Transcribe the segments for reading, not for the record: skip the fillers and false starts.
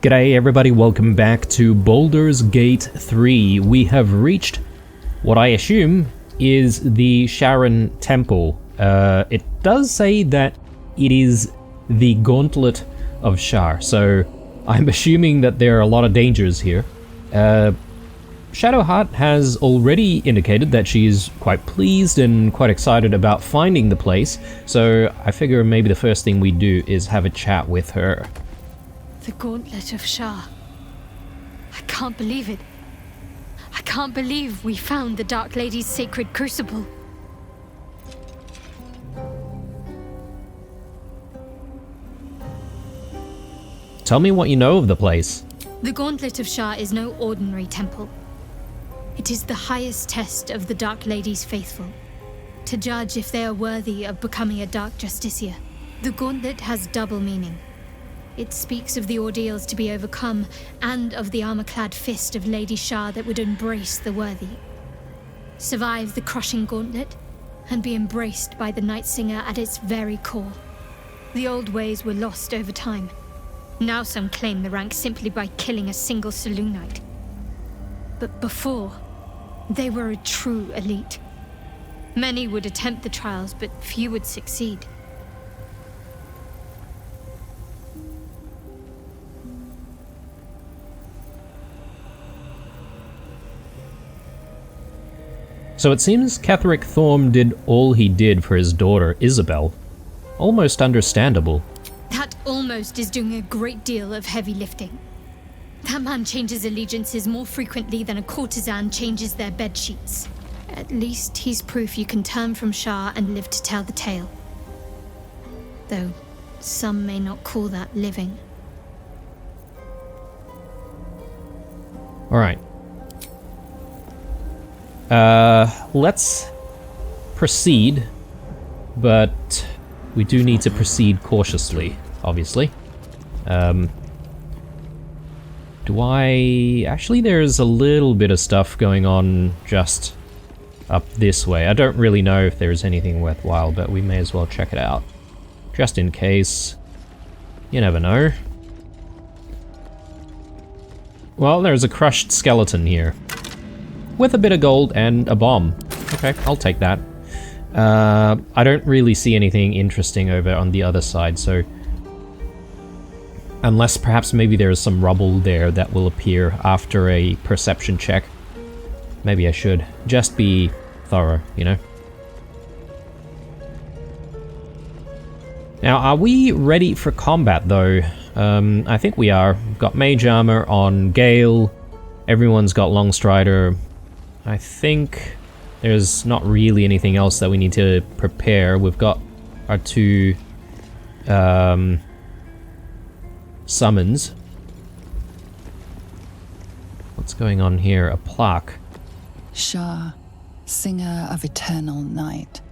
G'day everybody, welcome back to Baldur's Gate 3. We have reached what I assume is the Sharon Temple. It does say that it is the Gauntlet of Shar, so I'm assuming that there are a lot of dangers here. Shadowheart has already indicated that she is quite pleased and quite excited about finding the place, so I figure maybe the first thing we do is have a chat with her. The Gauntlet of Shar. I can't believe it. I can't believe we found the Dark Lady's sacred crucible. Tell me what you know of the place. The Gauntlet of Shar is no ordinary temple. It is the highest test of the Dark Lady's faithful, to judge if they are worthy of becoming a Dark Justiciar. The Gauntlet has double meaning. It speaks of the ordeals to be overcome, and of the armor-clad fist of Lady Shar that would embrace the worthy. Survive the crushing gauntlet, and be embraced by the Night Singer at its very core. The old ways were lost over time. Now some claim the rank simply by killing a single saloon knight. But before, they were a true elite. Many would attempt the trials, but few would succeed. So it seems Catherick Thorm did all he did for his daughter, Isabel. Almost understandable. That almost is doing a great deal of heavy lifting. That man changes allegiances more frequently than a courtesan changes their bedsheets. At least he's proof you can turn from Shar and live to tell the tale. Though some may not call that living. Alright. Let's proceed, but we do need to proceed cautiously, obviously. Actually, there's a little bit of stuff going on just up this way. I don't really know if there's anything worthwhile, but we may as well check it out. Just in case. You never know. Well, there's a crushed skeleton here. With a bit of gold and a bomb. Okay, I'll take that. I don't really see anything interesting over on the other side, so... Unless perhaps maybe there's some rubble there that will appear after a perception check. Maybe I should. Just be thorough, you know? Now, are we ready for combat, though? I think we are. We've got mage armor on Gale. Everyone's got Longstrider. I think there's not really anything else that we need to prepare. We've got our two summons. What's going on here? A plaque. Shar, singer of eternal night,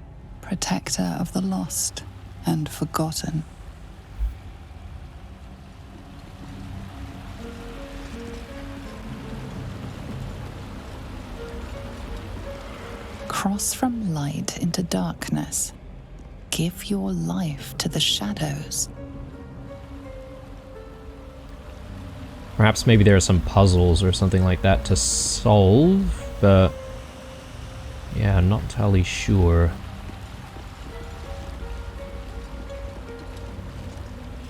protector of the lost and forgotten. Cross from light into darkness. Give your life to the shadows. Perhaps maybe there are some puzzles or something like that to solve, but... yeah, I'm not entirely sure.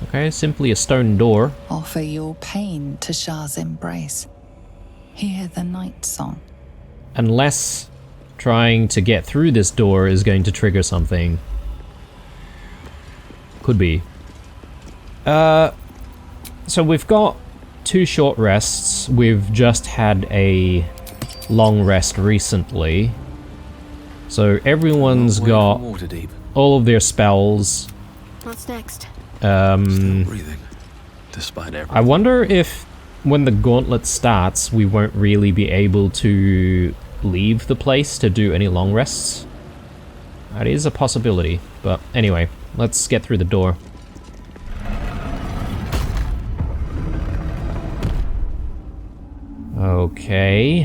Okay, simply a stone door. Offer your pain to Shar's embrace. Hear the night song. Unless trying to get through this door is going to trigger something. Could be. So we've got 2 short rests. We've just had a long rest recently. So everyone's got all of their spells. What's next? Still breathing, despite everything. I wonder if when the gauntlet starts, we won't really be able to leave the place to do any long rests. That is a possibility, but anyway, let's get through the door. Okay.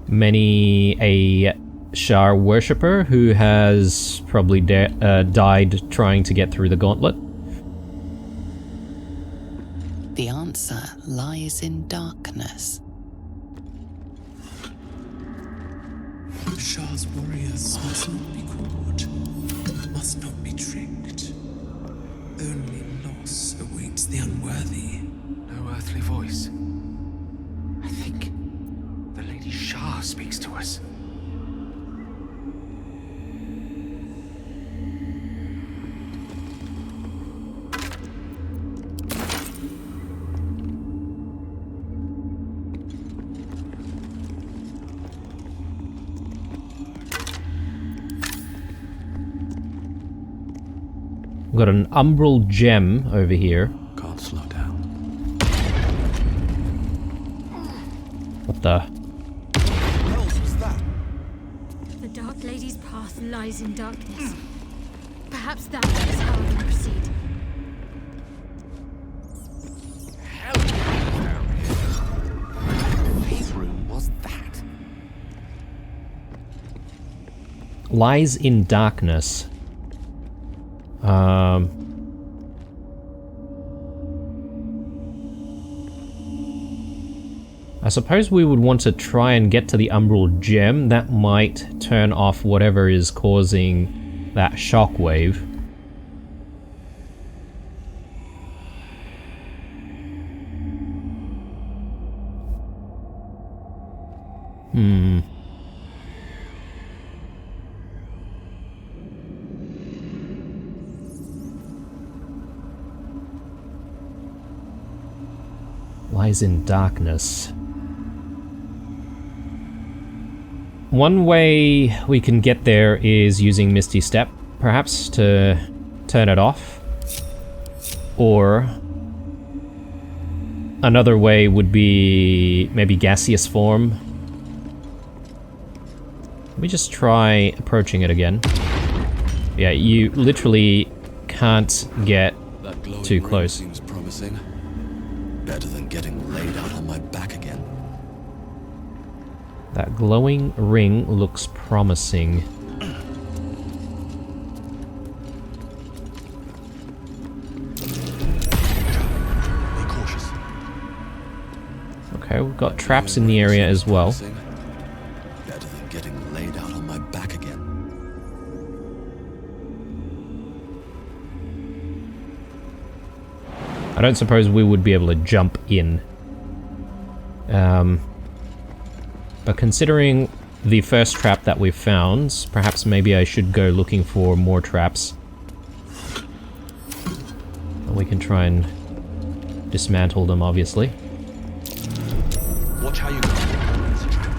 Many a Shar worshipper who has probably died trying to get through the gauntlet? The answer lies in darkness. Shah's warriors must not be caught, must not be tricked. Only loss awaits the unworthy. No earthly voice. I think the Lady Shah speaks to us. We've got an umbral gem over here. Can't slow down. What the? The Dark Lady's path lies in darkness. Perhaps that is how we proceed. Whose room was that? Lies in darkness. I suppose we would want to try and get to the umbral gem. That might turn off whatever is causing that shockwave. Lies in darkness. One way we can get there is using Misty Step, perhaps, to turn it off. Or another way would be maybe gaseous form. Let me just try approaching it again. Yeah, you literally can't get That glowing too ring close. seems promising. Better than getting laid out on my back again. That glowing ring looks promising. Be cautious. Okay, we've got traps in the area as well. Promising. Better than getting laid out on my back again. I don't suppose we would be able to jump in. But considering the first trap that we've found, perhaps maybe I should go looking for more traps. And we can try and dismantle them, obviously. Watch how you go. It's a trap.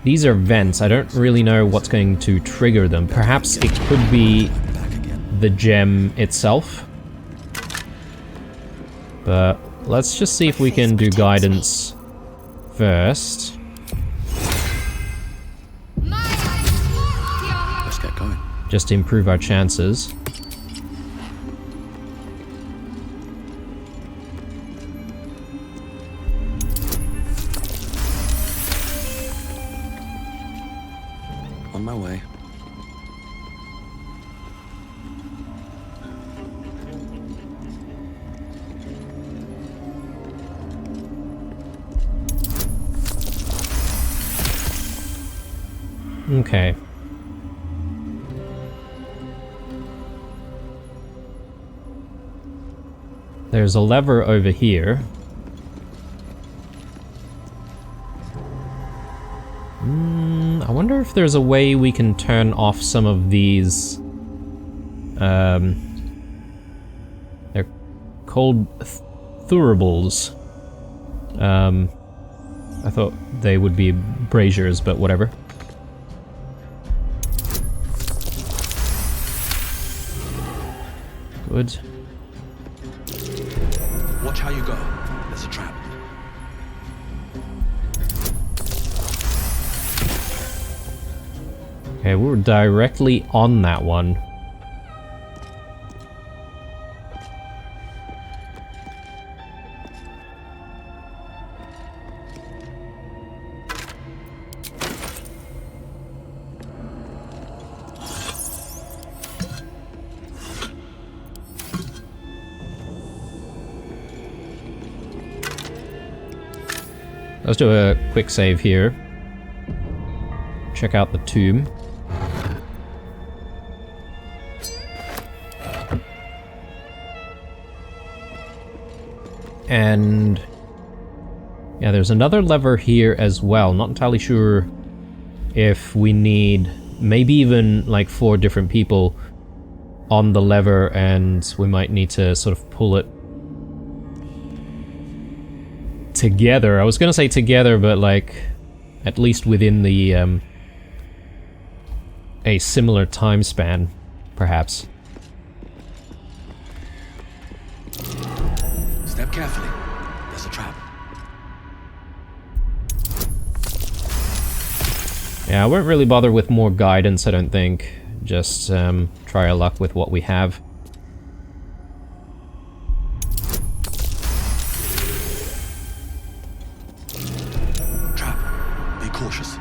These are vents. I don't really know what's going to trigger them. Perhaps it could be Back again. the gem itself. But let's just see if we can do guidance first. Let's get going. Just to improve our chances. On my way. Okay. There's a lever over here. I wonder if there's a way we can turn off some of these... they're called thuribles. I thought they would be braziers, but whatever. Good. Watch how you go. There's a trap. Okay, we're directly on that one. Let's do a quick save here. Check out the tomb. And yeah, there's another lever here as well. Not entirely sure if we need maybe even like 4 different people on the lever, and we might need to sort of pull it together. I was gonna say together, but like at least within the a similar time span, perhaps. Step carefully. There's a trap. Yeah, I won't really bother with more guidance, I don't think. Just try our luck with what we have. Trap. Be cautious.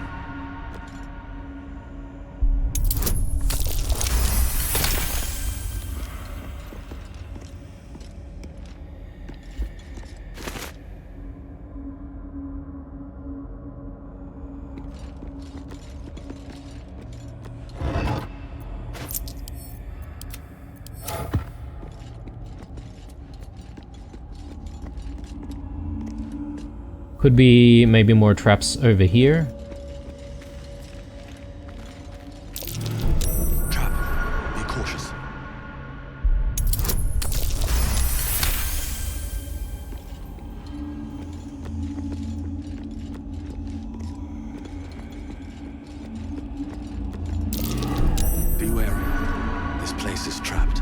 Could be maybe more traps over here. Trap. Be cautious. Be wary. This place is trapped.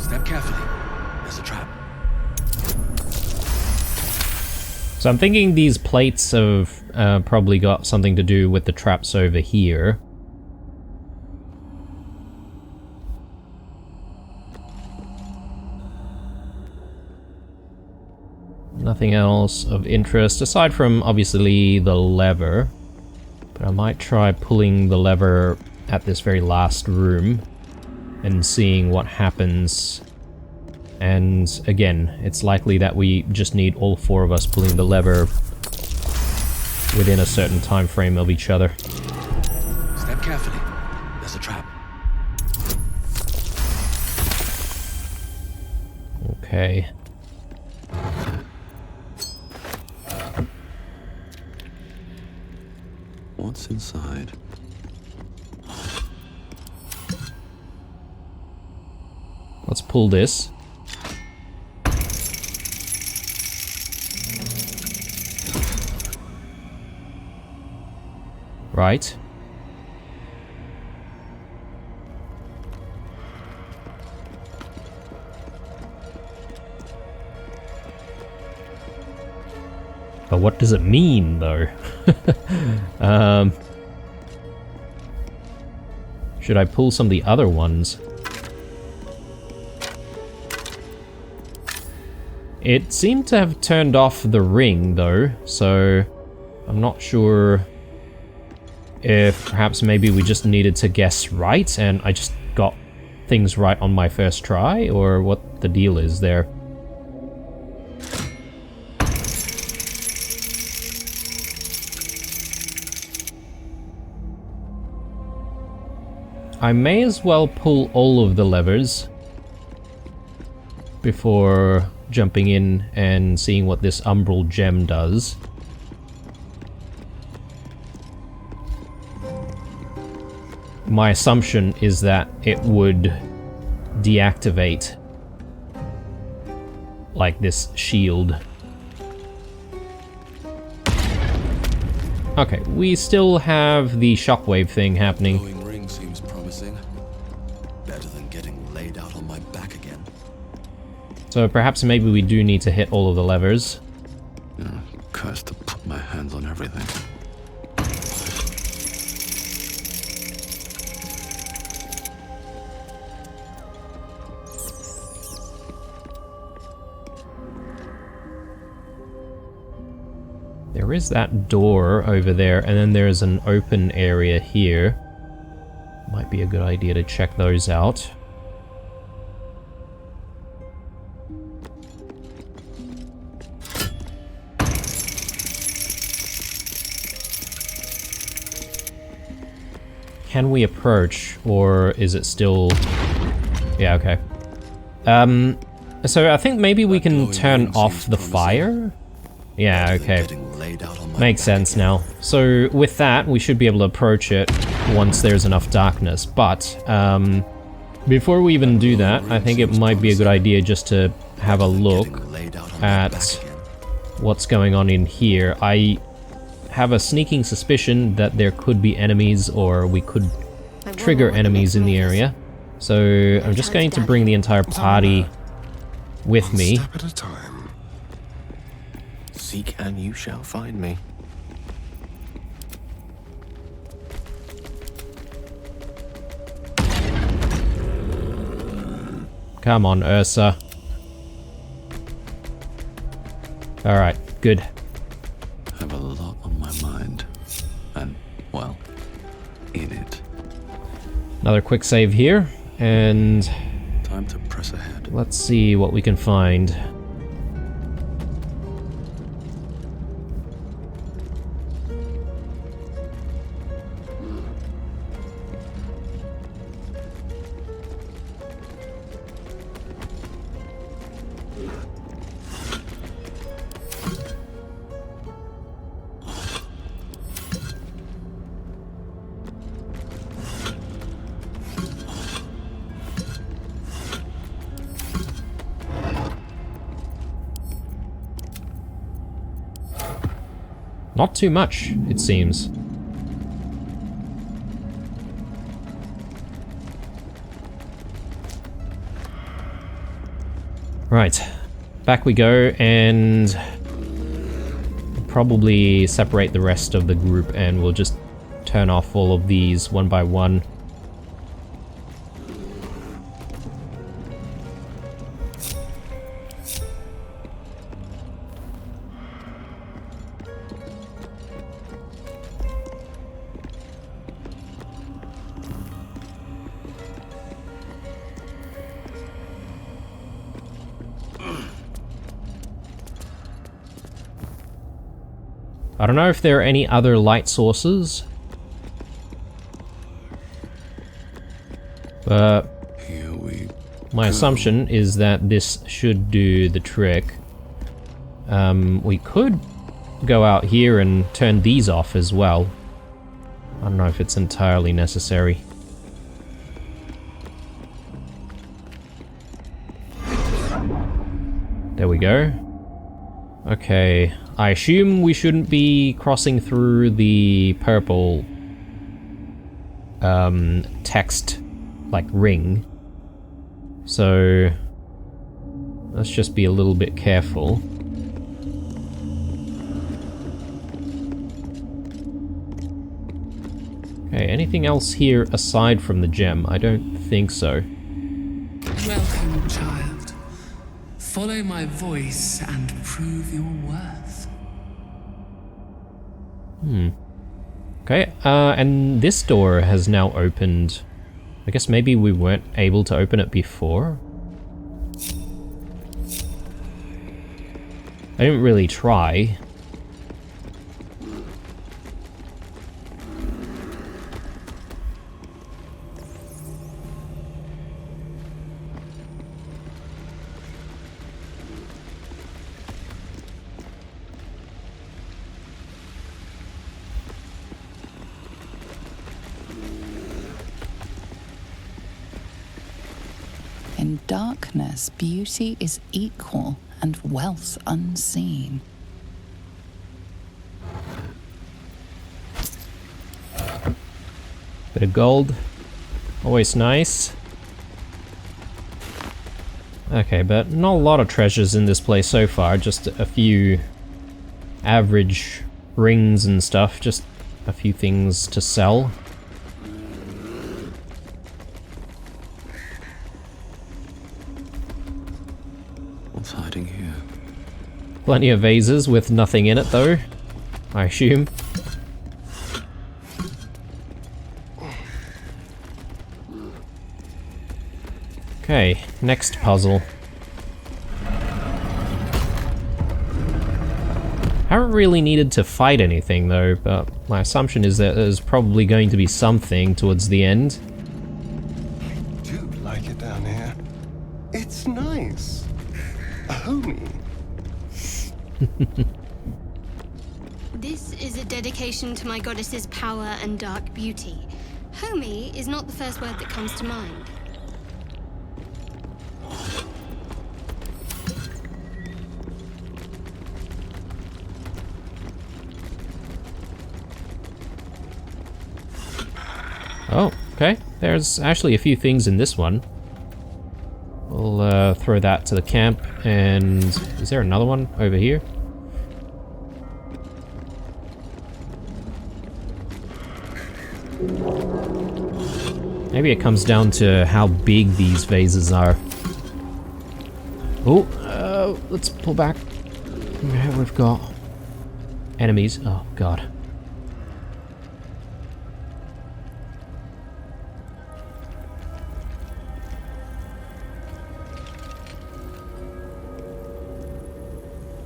Step carefully. There's a trap. So I'm thinking these plates have probably got something to do with the traps over here. Nothing else of interest, aside from obviously the lever. But I might try pulling the lever at this very last room and seeing what happens. And again, it's likely that we just need all 4 of us pulling the lever within a certain time frame of each other. Step carefully. There's a trap. Okay. What's inside? Let's pull this. Right. But what does it mean, though? Should I pull some of the other ones? It seemed to have turned off the ring, though, so I'm not sure if perhaps maybe we just needed to guess right and I just got things right on my first try, or what the deal is there. I may as well pull all of the levers before jumping in and seeing what this umbral gem does. My assumption is that it would deactivate like this shield. Okay, we still have the shockwave thing happening. Glowing ring seems promising. Better than getting laid out on my back again. So perhaps maybe we do need to hit all of the levers. Cursed to put my hands on everything. There There is that door over there, and then there's an open area here. Might be a good idea to check those out. Can we approach, or is it still... Yeah, okay. So I think maybe we can turn off the fire? Yeah, okay. Makes sense now. So with that, we should be able to approach it once there's enough darkness, but before we even do that, I think it might be a good idea just to have a look at what's going on in here. I have a sneaking suspicion that there could be enemies, or we could trigger enemies in the area. So I'm just going to bring the entire party with me. Step at a time. Seek and you shall find me. Come on, Ursa. Alright, good. I have a lot on my mind. And, well, in it. Another quick save here, and Time to press ahead. let's see what we can find. Not too much, it seems. Right, back we go, and probably separate the rest of the group, and we'll just turn off all of these one by one. I don't know if there are any other light sources, but Here we my assumption is that this should do the trick. We could go out here and turn these off as well. I don't know if it's entirely necessary. There we go. Okay, I assume we shouldn't be crossing through the purple text, like, ring. So let's just be a little bit careful. Okay, anything else here aside from the gem? I don't think so. Welcome, child. Follow my voice and prove your worth. Okay, and this door has now opened. I guess maybe we weren't able to open it before? I didn't really try. In darkness, beauty is equal and wealth unseen. Bit of gold. Always nice. Okay, but not a lot of treasures in this place so far, just a few average rings and stuff, just a few things to sell. What's hiding here? Plenty of vases with nothing in it though. I assume. Okay, next puzzle. Haven't really needed to fight anything though, but my assumption is that there's probably going to be something towards the end. Do like it down here. It's nice. Homey. This is a dedication to my goddess's power and dark beauty. Homey is not the first word that comes to mind. Oh, okay. There's actually a few things in this one. We'll throw that to the camp, and is there another one over here? Maybe it comes down to how big these vases are. Oh, let's pull back. Okay, we've got enemies. Oh, God.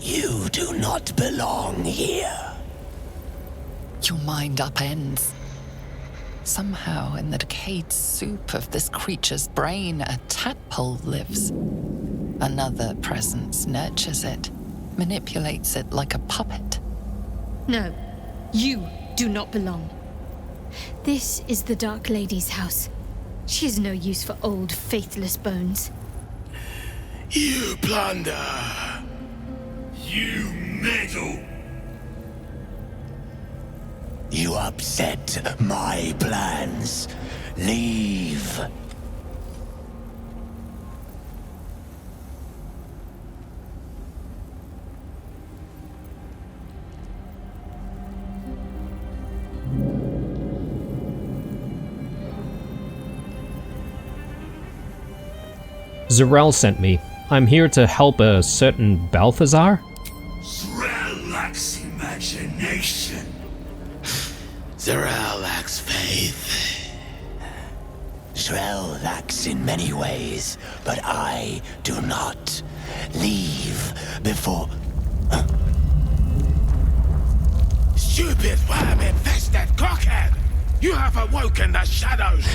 You do not belong here. Your mind upends. Somehow, in the decayed soup of this creature's brain, a tadpole lives. Another presence nurtures it, manipulates it like a puppet. No, you do not belong. This is the Dark Lady's house. She is no use for old, faithless bones. You plunder. You meddle. You upset my plans. Leave. Zarel sent me. I'm here to help a certain Balthazar? Zarel lacks imagination. Zarel lacks faith. Zarel lacks in many ways, but I do not. Leave before... Stupid worm-infested cockhead! You have awoken the shadows!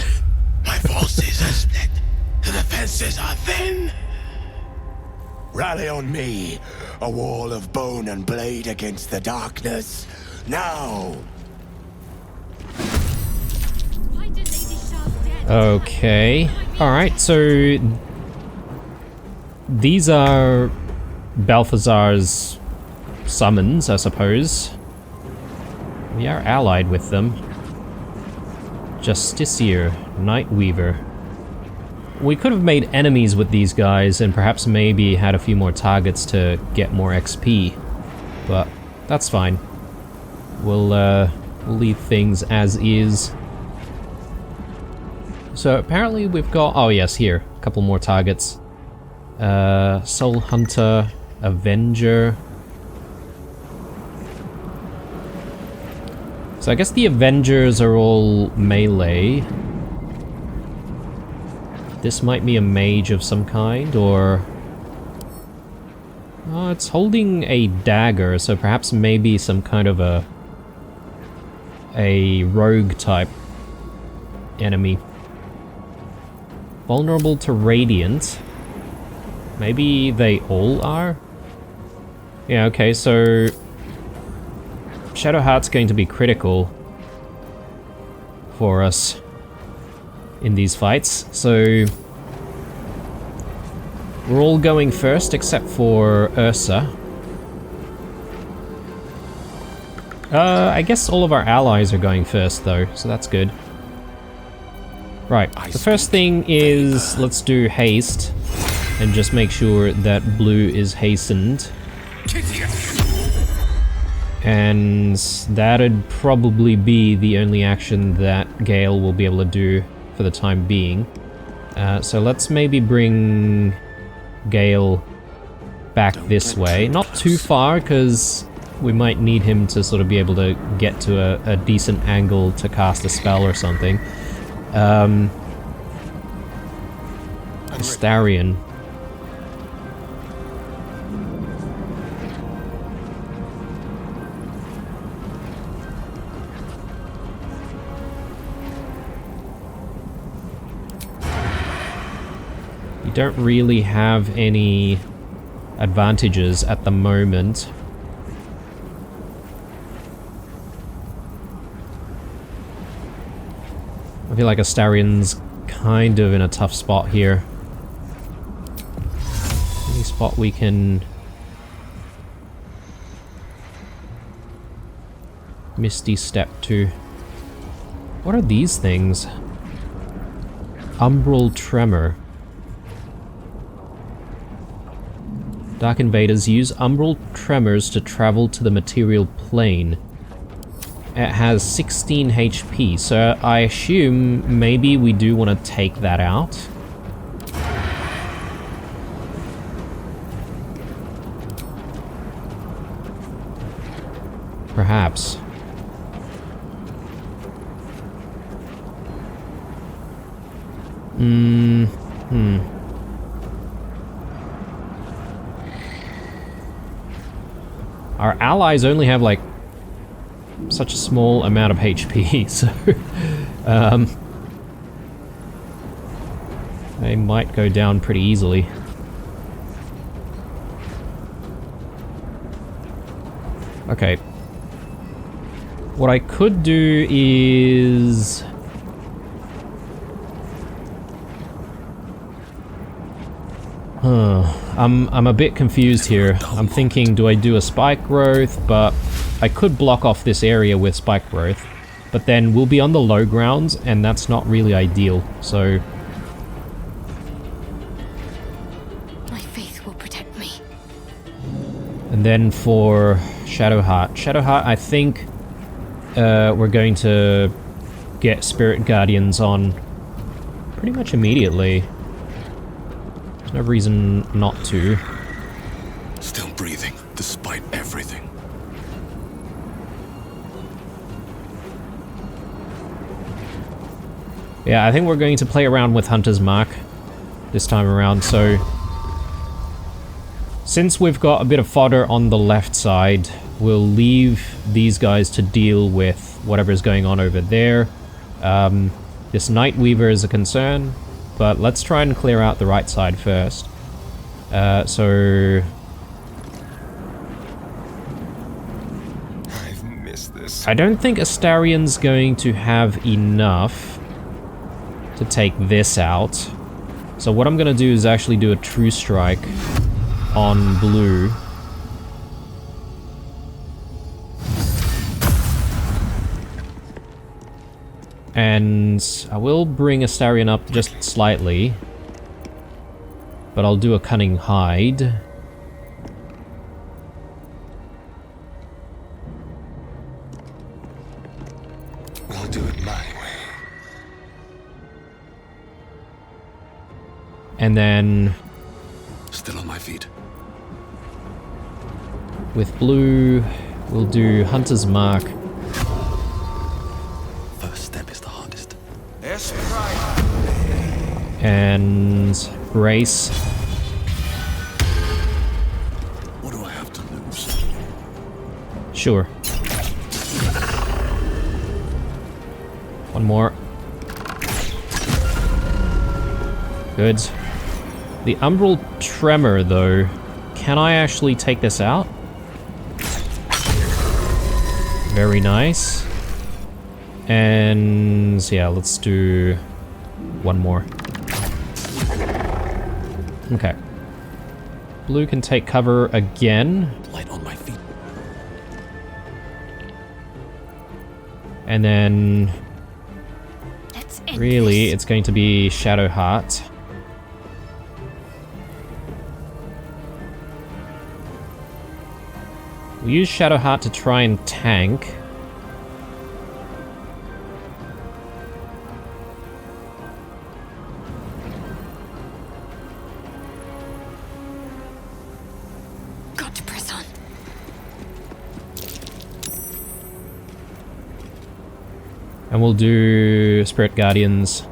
My forces are split. The defenses are thin. Rally on me, a wall of bone and blade against the darkness. Now! Okay. Alright, so... these are Balthazar's summons, I suppose. We are allied with them. Justiciar, Nightweaver. We could have made enemies with these guys and perhaps maybe had a few more targets to get more XP. But that's fine. We'll leave things as is. So apparently we've got... oh yes, here. A couple more targets. Soul Hunter, Avenger. So I guess the Avengers are all melee. This might be a mage of some kind, or... oh, it's holding a dagger, so perhaps maybe some kind of a rogue type enemy. Vulnerable to radiant. Maybe they all are? Yeah, okay, so... Shadowheart's going to be critical for us in these fights, so... we're all going first except for Ursa. I guess all of our allies are going first though, so that's good. Right, the first thing is, let's do haste, and just make sure that blue is hastened. And that'd probably be the only action that Gale will be able to do for the time being. So let's maybe bring Gale back this way. Not too far, because we might need him to sort of be able to get to a decent angle to cast a spell or something. Astarion. You don't really have any advantages at the moment. I feel like Astarion's kind of in a tough spot here. Any spot we can Misty Step to. What are these things? Umbral Tremor. Dark Invaders use Umbral Tremors to travel to the material plane. It has 16 HP, so I assume maybe we do want to take that out. Perhaps. Our allies only have, like, such a small amount of HP, so... they might go down pretty easily. Okay. What I could do is... I'm a bit confused here. I'm thinking, do I do a spike growth? But I could block off this area with spike growth. But then we'll be on the low grounds, and that's not really ideal, so... My faith will protect me. And then for Shadowheart. Shadowheart, I think we're going to get Spirit Guardians on pretty much immediately. There's no reason not to. Still breathing, despite everything. Yeah, I think we're going to play around with Hunter's Mark this time around, so... Since we've got a bit of fodder on the left side, we'll leave these guys to deal with whatever's going on over there. This Nightweaver is a concern, but let's try and clear out the right side first. So... I've missed this. I don't think Astarion's going to have enough to take this out. So what I'm gonna do is actually do a True Strike on blue. And I will bring Astarion up just slightly. But I'll do a Cunning Hide. I'll do it my way. And then Still on my feet. with blue, we'll do Hunter's Mark. First step is the hardest. And Brace. What do I have to lose? Sure. One more. Good. The Umbral Tremor, though. Can I actually take this out? Very nice. And yeah, let's do one more. Okay. Blue can take cover again. Light on my feet. And then Let's end really this. it's going to be Shadowheart. We'll use Shadowheart to try and tank. Got to press on. And we'll do Spirit Guardians.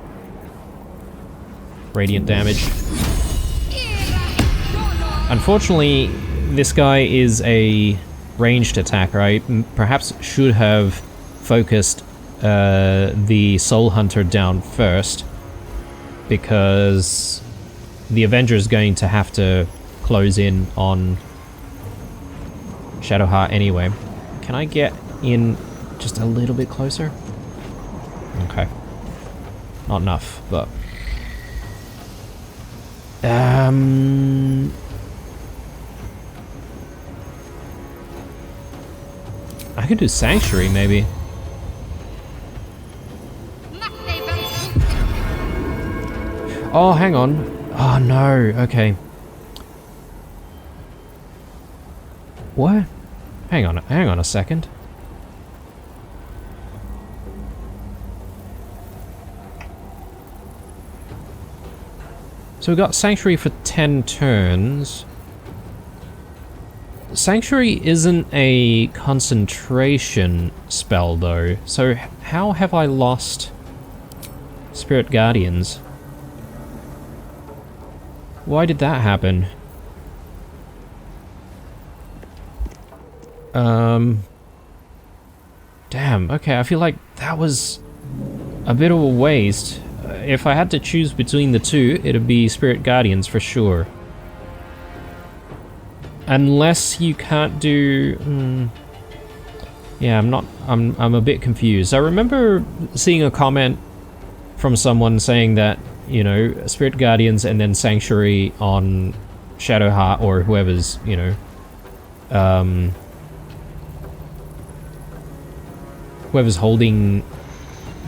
Radiant damage. Unfortunately, this guy is a ranged attacker. I perhaps should have focused the Soul Hunter down first, because the Avenger is going to have to close in on Shadowheart anyway. Can I get in just a little bit closer? Okay. Not enough, but... I could do Sanctuary, maybe. Oh, hang on. Oh, no. Okay. What? Hang on a second. So we got Sanctuary for 10 turns. Sanctuary isn't a concentration spell though, so how have I lost Spirit Guardians? Why did that happen? Damn, okay, I feel like that was a bit of a waste. If I had to choose between the two, it'd be Spirit Guardians for sure. Unless you can't do... Yeah, I'm a bit confused. I remember seeing a comment from someone saying that, you know, Spirit Guardians and then Sanctuary on Shadowheart or whoever's, you know, whoever's holding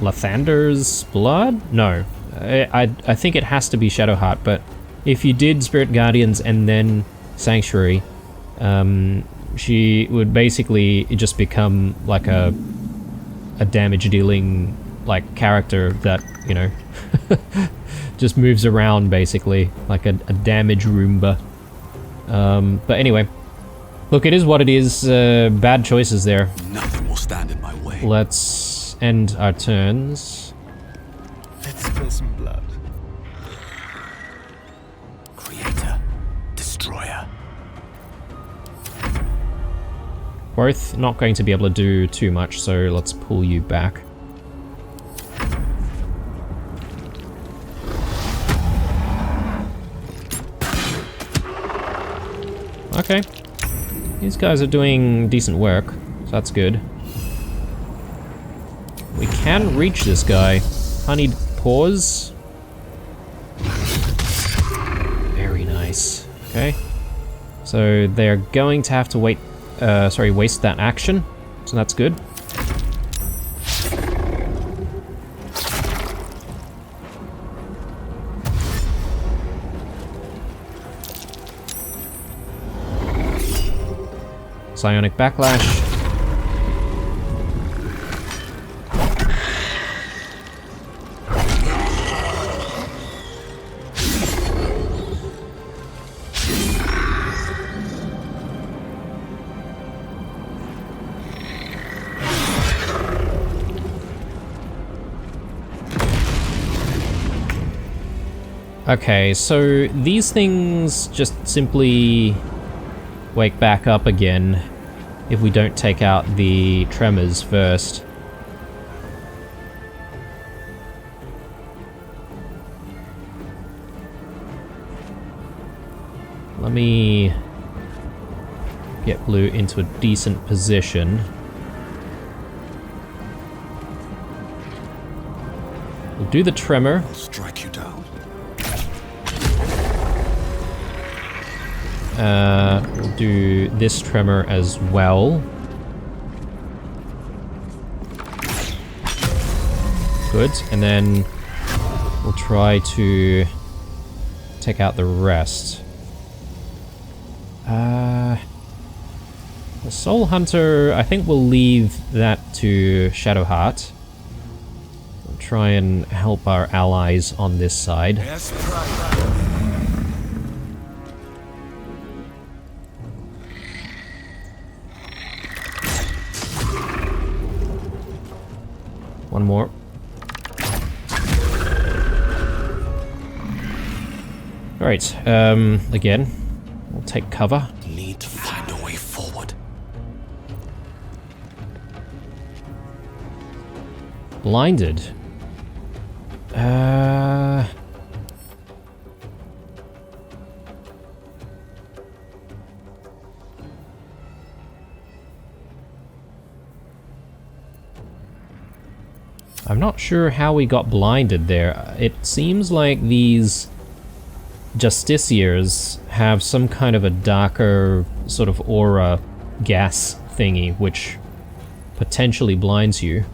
Lathander's blood? No. I think it has to be Shadowheart, but if you did Spirit Guardians and then Sanctuary, she would basically just become like a damage dealing like character that, you know, just moves around basically like a damage Roomba. But anyway, look, it is what it is. Bad choices there. Nothing will stand in my way. Let's end our turns. Let's spill some blood. Creator, destroyer. Both not going to be able to do too much, so let's pull you back. Okay. These guys are doing decent work, so that's good. We can reach this guy. Honeyed Paws. Very nice. Okay. So they're going to have to waste that action. So that's good. Psionic Backlash. Okay, so these things just simply wake back up again if we don't take out the tremors first. Let me get blue into a decent position. We'll do the tremor. I'll strike you down. We'll do this tremor as well. Good, and then we'll try to take out the rest. The Soul Hunter, I think we'll leave that to Shadowheart. We'll try and help our allies on this side. One more. Alright, again, we'll take cover. Need to find a way forward. Blinded. I'm not sure how we got blinded there. It seems like these Justiciars have some kind of a darker sort of aura gas thingy which potentially blinds you.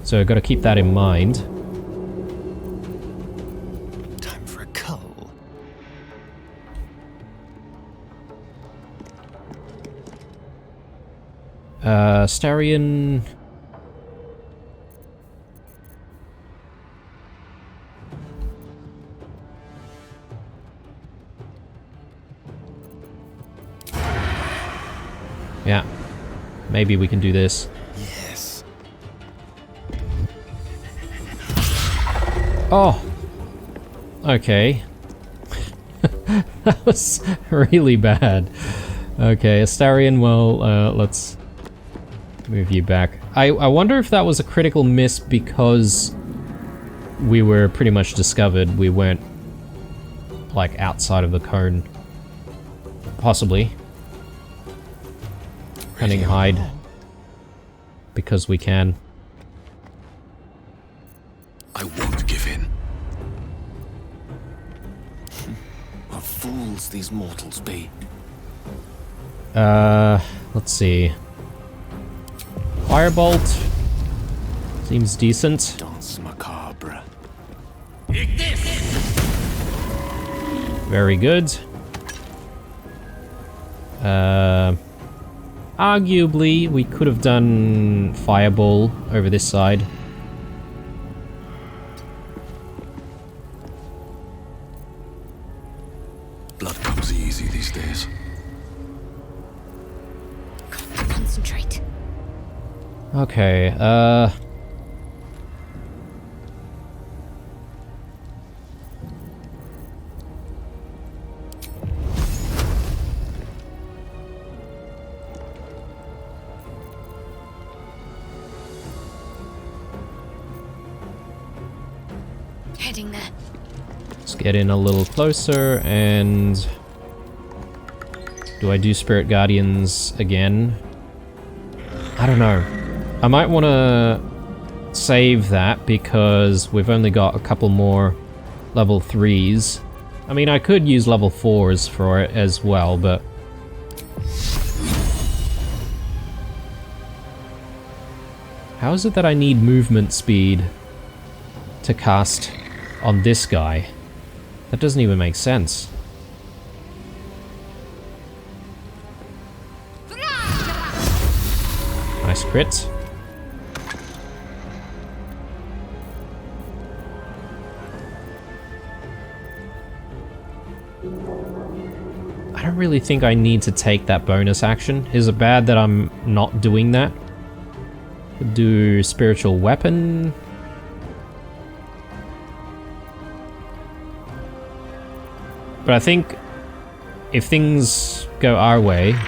So I've got to keep that in mind. Time for a cull. Starion... Yeah, maybe we can do this. Yes. Oh! Okay. That was really bad. Okay, Astarion, well, let's move you back. I wonder if that was a critical miss because we were pretty much discovered. We weren't, like, outside of the cone. Possibly. Hunting hide. Because we can. I won't give in. What fools these mortals be. Let's see. Firebolt. Seems decent. Dance macabre. Very good. Arguably, we could have done Fireball over this side. Blood comes easy these days. Concentrate. Okay, Heading there. let's get in a little closer, and... do I do Spirit Guardians again? I don't know. I might want to save that because we've only got a couple more level 3s. I mean, I could use level 4s for it as well, but... how is it that I need movement speed to cast on this guy? That doesn't even make sense. Nice crit. I don't really think I need to take that bonus action. Is it bad that I'm not doing that? Could do spiritual weapon. But I think if things go our way,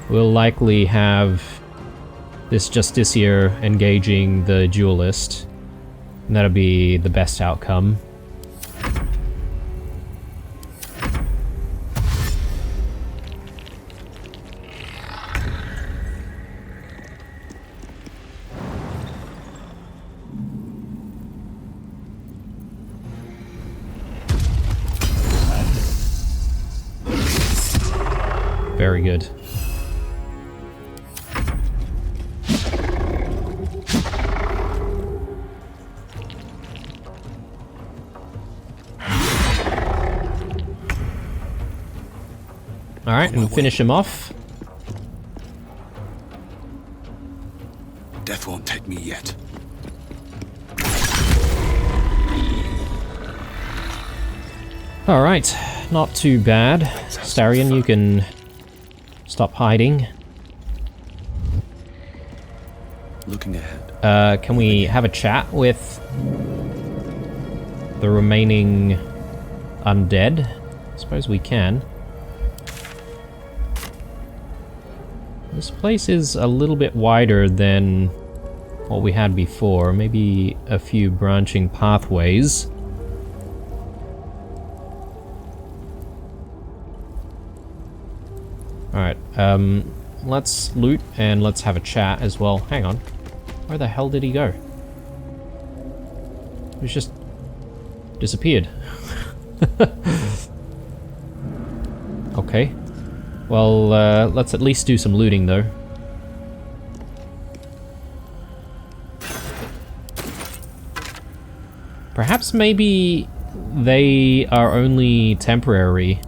we'll likely have this Justiciar engaging the Duelist, and that'll be the best outcome. Very good. Alright, and finish him off. Death won't take me yet. Alright, not too bad. Starion, you can stop hiding. Looking ahead. Can we have a chat with the remaining undead? I suppose we can. This place is a little bit wider than what we had before. Maybe a few branching pathways. Alright, let's loot and let's have a chat as well. Hang on. Where the hell did he go? He's just disappeared. Okay. Well, let's at least do some looting though. Perhaps maybe they are only temporary.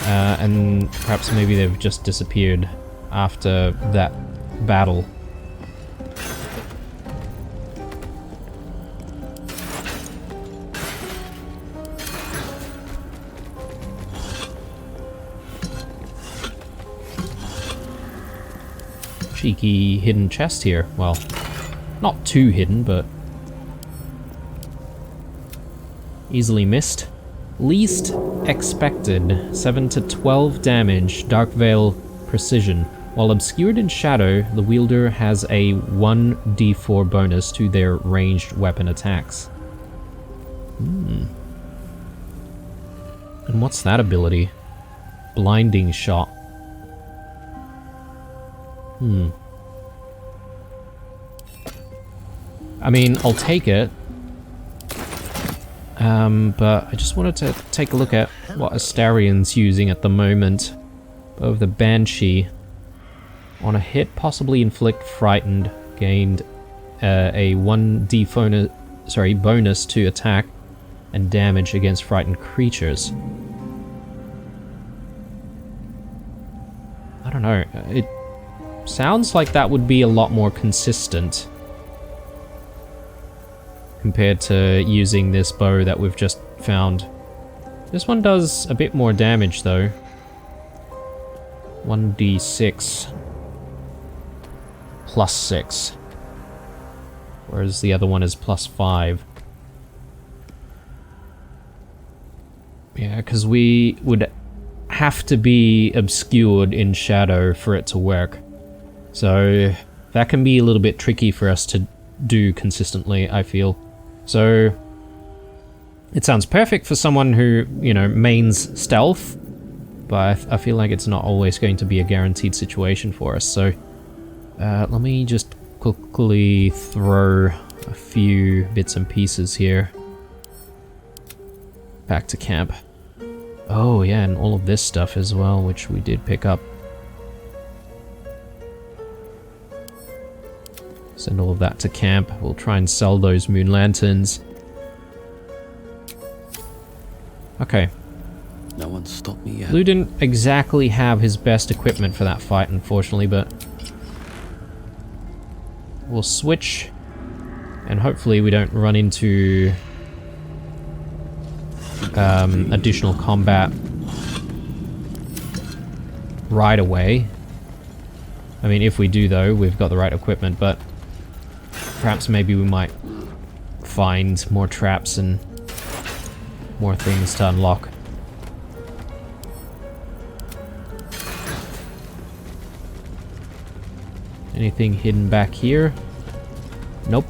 And perhaps maybe they've just disappeared after that battle. Cheeky hidden chest here. Well, not too hidden, but easily missed. Least expected, 7 to 12 damage, Dark Veil precision. While obscured in shadow, the wielder has a 1d4 bonus to their ranged weapon attacks. And what's that ability? Blinding shot. I mean, I'll take it. But I just wanted to take a look at what Astarion's using at the moment. Of the Banshee. On a hit, possibly inflict frightened, gained a 1d bonus to attack and damage against frightened creatures. I don't know, it sounds like that would be a lot more consistent compared to using this bow that we've just found. This one does a bit more damage though. 1d6 plus 6. Whereas the other one is plus 5. Yeah, because we would have to be obscured in shadow for it to work. So that can be a little bit tricky for us to do consistently, I feel. So it sounds perfect for someone who, you know, mains stealth, but I feel like it's not always going to be a guaranteed situation for us. So let me just quickly throw a few bits and pieces here. Back to camp. Oh yeah, and all of this stuff as well, which we did pick up. Send all of that to camp. We'll try and sell those moon lanterns. Okay. No one stopped me yet. Lou didn't exactly have his best equipment for that fight, unfortunately, but we'll switch, and hopefully we don't run into additional combat right away. I mean, if we do though, we've got the right equipment, but perhaps maybe we might find more traps and more things to unlock. Anything hidden back here? Nope.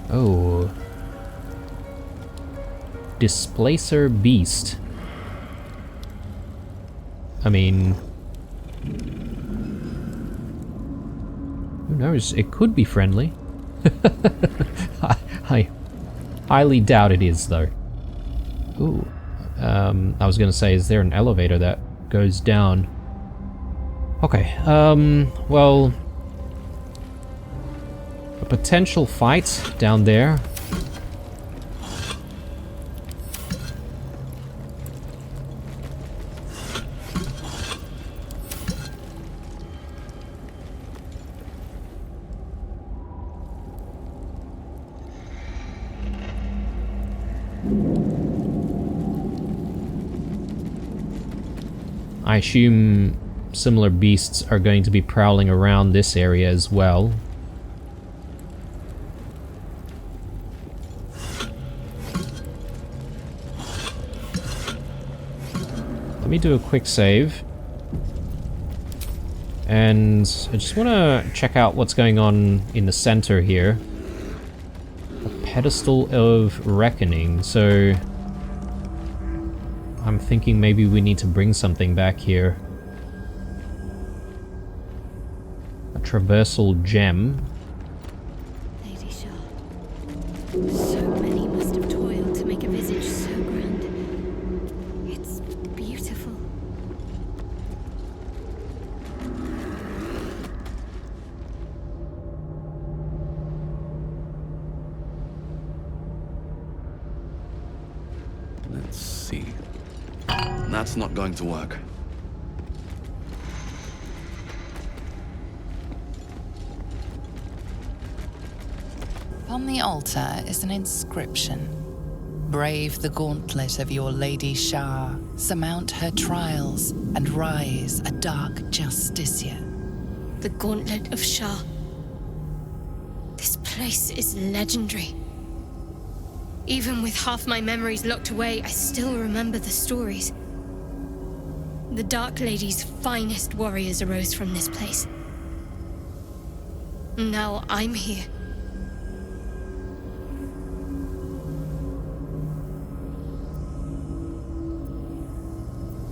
Oh. Displacer Beast. I mean, who knows? It could be friendly. I highly doubt it is, though. Ooh. I was gonna say, is there an elevator that goes down? Okay, well, a potential fight down there. I assume similar beasts are going to be prowling around this area as well. Let me do a quick save. And I just want to check out what's going on in the center here. A pedestal of reckoning, so I'm thinking maybe we need to bring something back here. A traversal gem. Lady Shah. So many must have toiled to make a visage so grand. It's beautiful. Let's see. That's not going to work. On the altar is an inscription. Brave the gauntlet of your Lady Shah, surmount her trials, and rise a dark justiciar. The Gauntlet of Shah. This place is legendary. Even with half my memories locked away, I still remember the stories. The Dark Lady's finest warriors arose from this place. Now I'm here.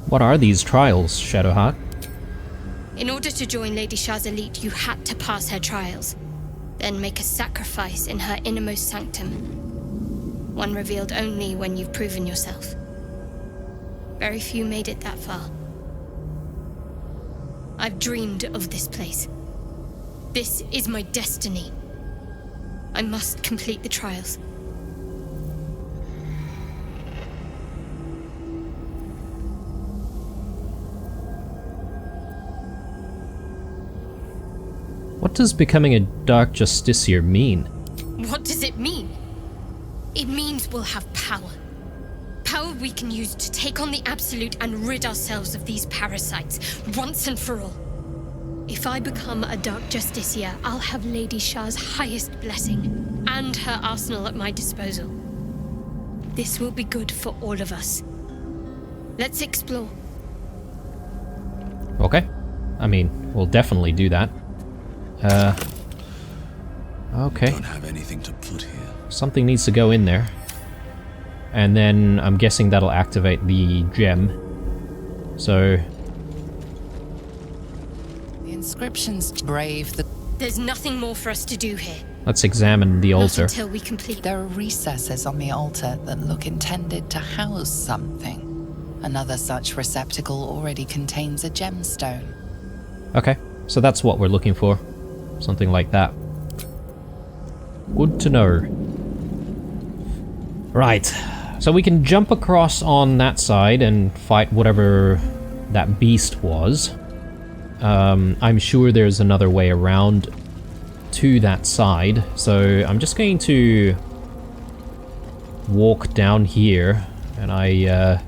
What are these trials, Shadowheart? In order to join Lady Shah's elite, you had to pass her trials, then make a sacrifice in her innermost sanctum. One revealed only when you've proven yourself. Very few made it that far. I've dreamed of this place. This is my destiny. I must complete the trials. What does becoming a Dark Justiciar mean? What does it mean? It means we'll have power. Power we can use to take on the Absolute and rid ourselves of these parasites, once and for all. If I become a Dark Justiciar, I'll have Lady Shah's highest blessing, and her arsenal at my disposal. This will be good for all of us. Let's explore. Okay. I mean, we'll definitely do that. Okay. Don't have anything to put here. Something needs to go in there. And then I'm guessing that'll activate the gem. So... The inscriptions brave the... There's nothing more for us to do here. let's examine the Not altar. until we complete. There are recesses on the altar that look intended to house something. Another such receptacle already contains a gemstone. Okay, so that's what we're looking for. Something like that. Good to know. Right, so we can jump across on that side and fight whatever that beast was. I'm sure there's another way around to that side, so I'm just going to walk down here, and I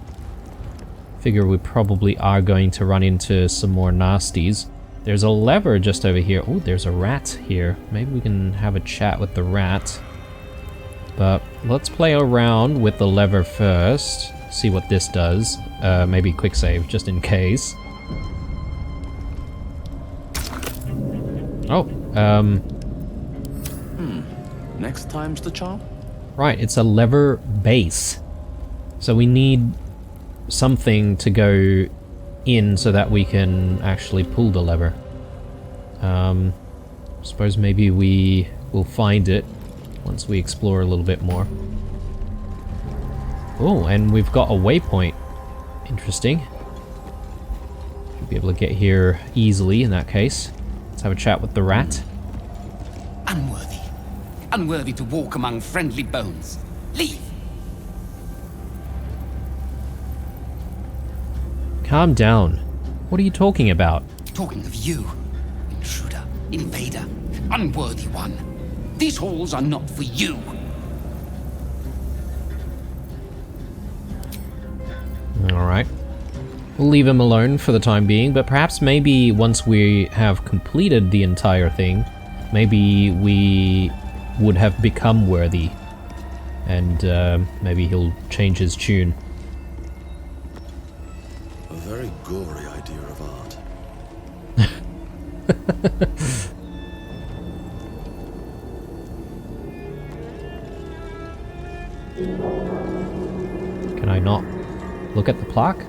figure we probably are going to run into some more nasties. There's a lever just over here. Oh, there's a rat here. Maybe we can have a chat with the rat. But let's play around with the lever first. See what this does. Maybe quick save, just in case. Oh, Next time's the charm? right, it's a lever base. So we need something to go in so that we can actually pull the lever. Suppose maybe we will find it once we explore a little bit more. Oh, and we've got a waypoint. Interesting. Should be able to get here easily in that case. Let's have a chat with the rat. Unworthy. Unworthy to walk among friendly bones. Leave! Calm down. What are you talking about? Talking of you. Intruder. Invader. Unworthy one. These halls are not for you. Alright. we'll leave him alone for the time being, but perhaps maybe once we have completed the entire thing, maybe we would have become worthy, and maybe he'll change his tune. A very gory idea of art. Can I not look at the plaque?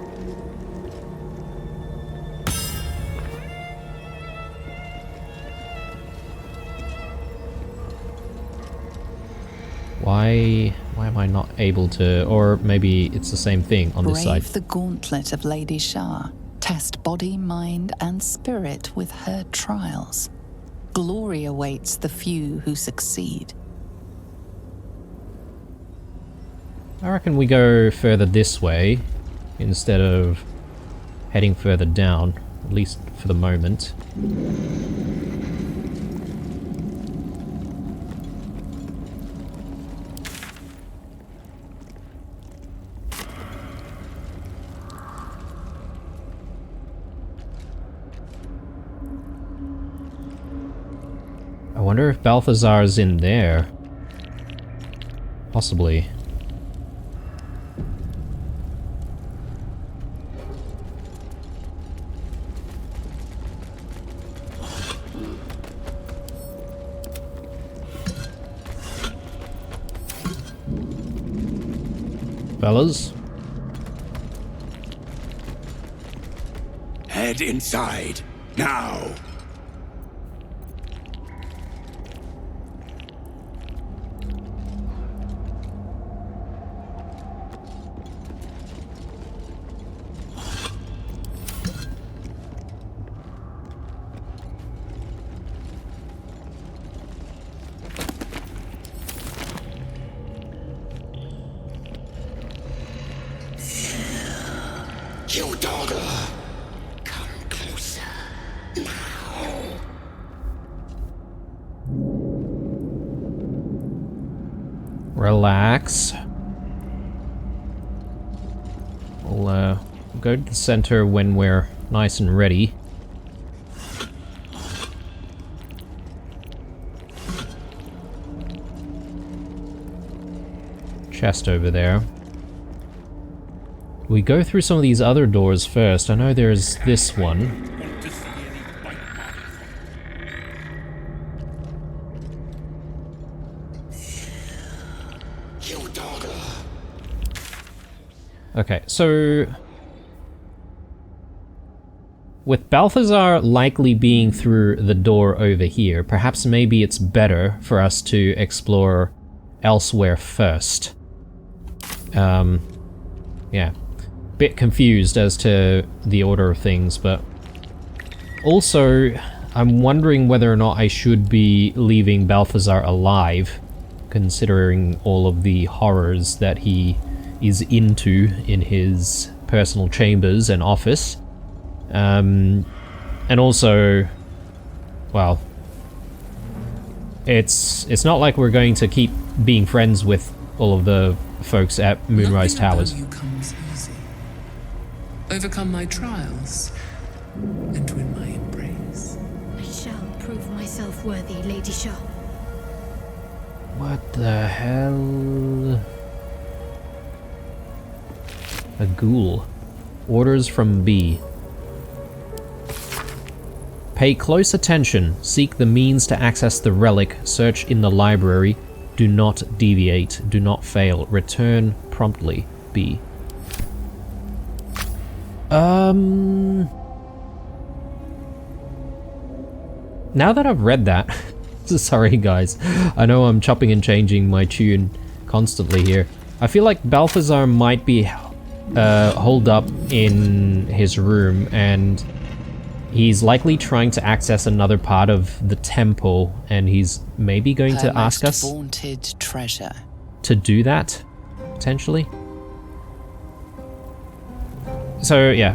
Why am I not able to? Or maybe it's the same thing on this side. Brave the gauntlet of Lady Shah. Test body, mind, and spirit with her trials. Glory awaits the few who succeed. I reckon we go further this way instead of heading further down, at least for the moment. I wonder if Balthazar's in there. Possibly. Fellas? Head inside, now! You dawdler! Come closer, now! Relax. We'll go to the center when we're nice and ready. Chest over there. We go through some of these other doors first. I know there's this one. Okay, so with Balthazar likely being through the door over here, perhaps maybe it's better for us to explore elsewhere first. Yeah. Bit confused as to the order of things, but also I'm wondering whether or not I should be leaving Balthazar alive, considering all of the horrors that he is into in his personal chambers and office. And also, well, it's not like we're going to keep being friends with all of the folks at Moonrise Towers. Nothing about you comes easy. Overcome my trials and win my embrace. I shall prove myself worthy, Lady Shah. What the hell? A ghoul. Orders from B. Pay close attention. Seek the means to access the relic. Search in the library. Do not deviate. Do not fail. Return promptly. B. Now that I've read that, sorry guys, I know I'm chopping and changing my tune constantly here. I feel like Balthazar might be holed up in his room, and he's likely trying to access another part of the temple, and he's maybe going to ask us vaunted treasure to do that, potentially. So yeah,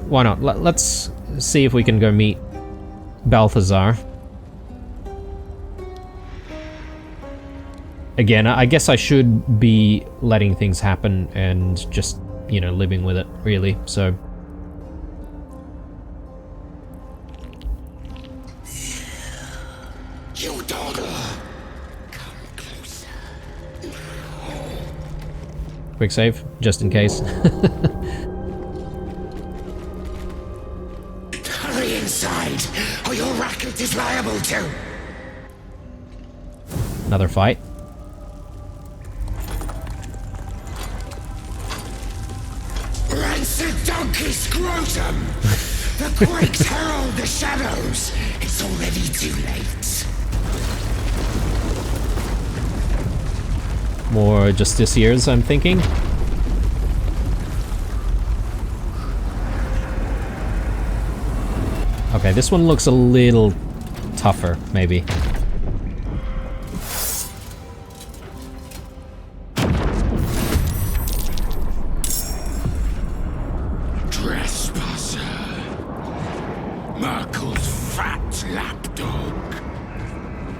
why not? Let's see if we can go meet Balthazar. Again, I guess I should be letting things happen and just, you know, living with it, really. So You dawdler! Come closer. Quick save, just in case. Hurry inside, or your racket is liable to. Another fight. Rancid donkey scrotum! The quakes herald the shadows. It's already too late. More Justiciars, I'm thinking. Okay, this one looks a little tougher, maybe. Trespasser. Merkel's fat lapdog.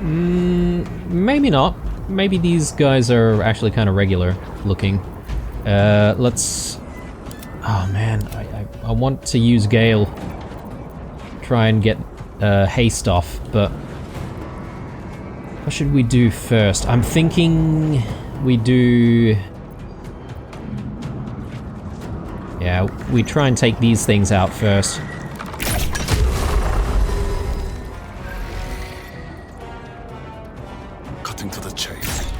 Maybe not. Maybe these guys are actually kind of regular looking. Let's... Oh man, I want to use Gale. Try and get haste off, but... What should we do first? I'm thinking we do... Yeah, we try and take these things out first. Cutting to the chase.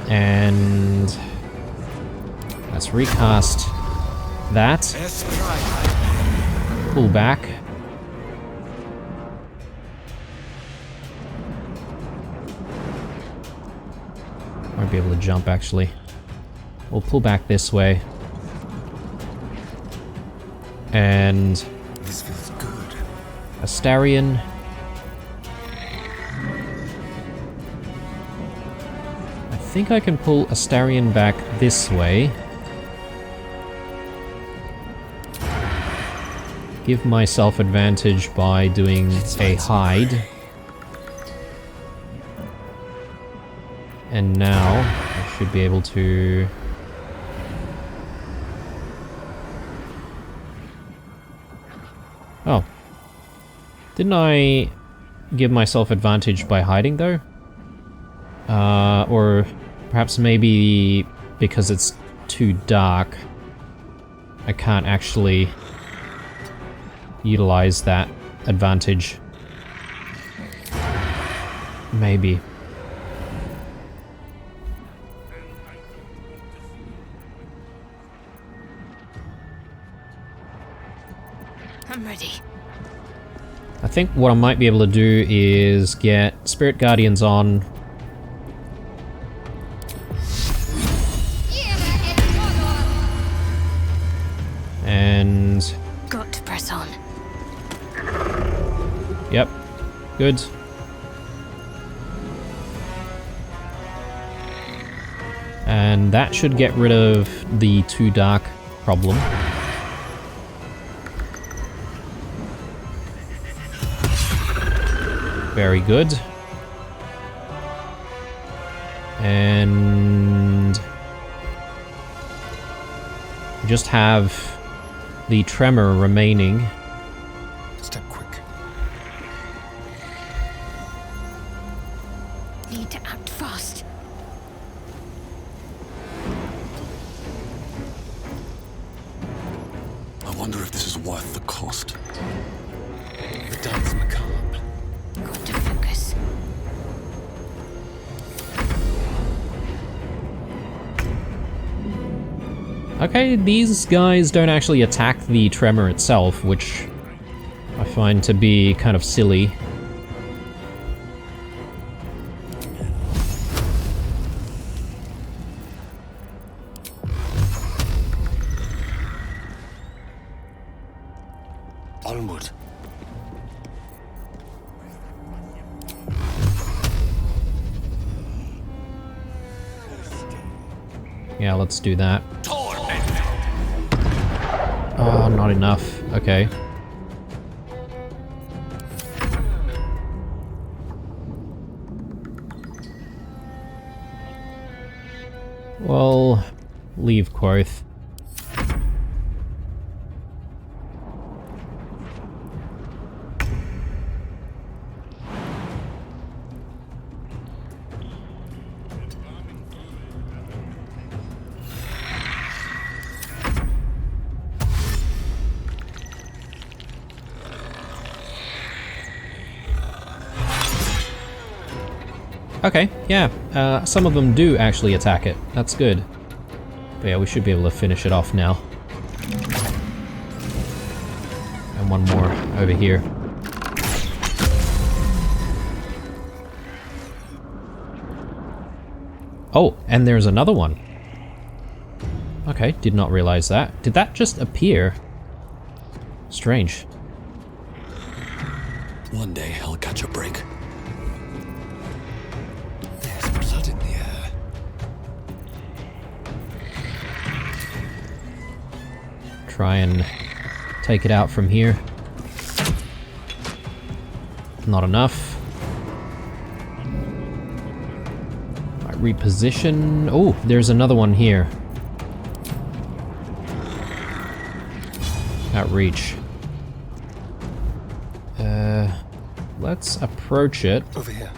And... Let's recast that. Pull back. Might be able to jump, actually. We'll pull back this way. And... This feels good. Astarion. I think I can pull Astarion back this way. Give myself advantage by doing a hide. And now I should be able to... Oh. Didn't I give myself advantage by hiding, though? Or perhaps maybe because it's too dark, I can't actually utilize that advantage. Maybe. I'm ready. I think what I might be able to do is get Spirit Guardians on. And... Got to press on. Yep. Good. And that should get rid of the too dark problem. Very good. And... just have the tremor remaining. Step quick. Need to act fast. I wonder if this is worth the cost. The dance macabre. Got to focus. Okay, these guys don't actually attack the tremor itself, which I find to be kind of silly. Onward. Yeah, let's do that. Oh, not enough. Okay. Well, leave Quoth. Okay, yeah. Some of them do actually attack it. That's good. But yeah, we should be able to finish it off now. And one more over here. Oh, and there's another one. Okay, did not realize that. Did that just appear? Strange. One day I'll catch a break. There's blood in the air. Try and take it out from here. Not enough. Right, reposition. Oh, there's another one here. Outreach. Let's approach it. Over here.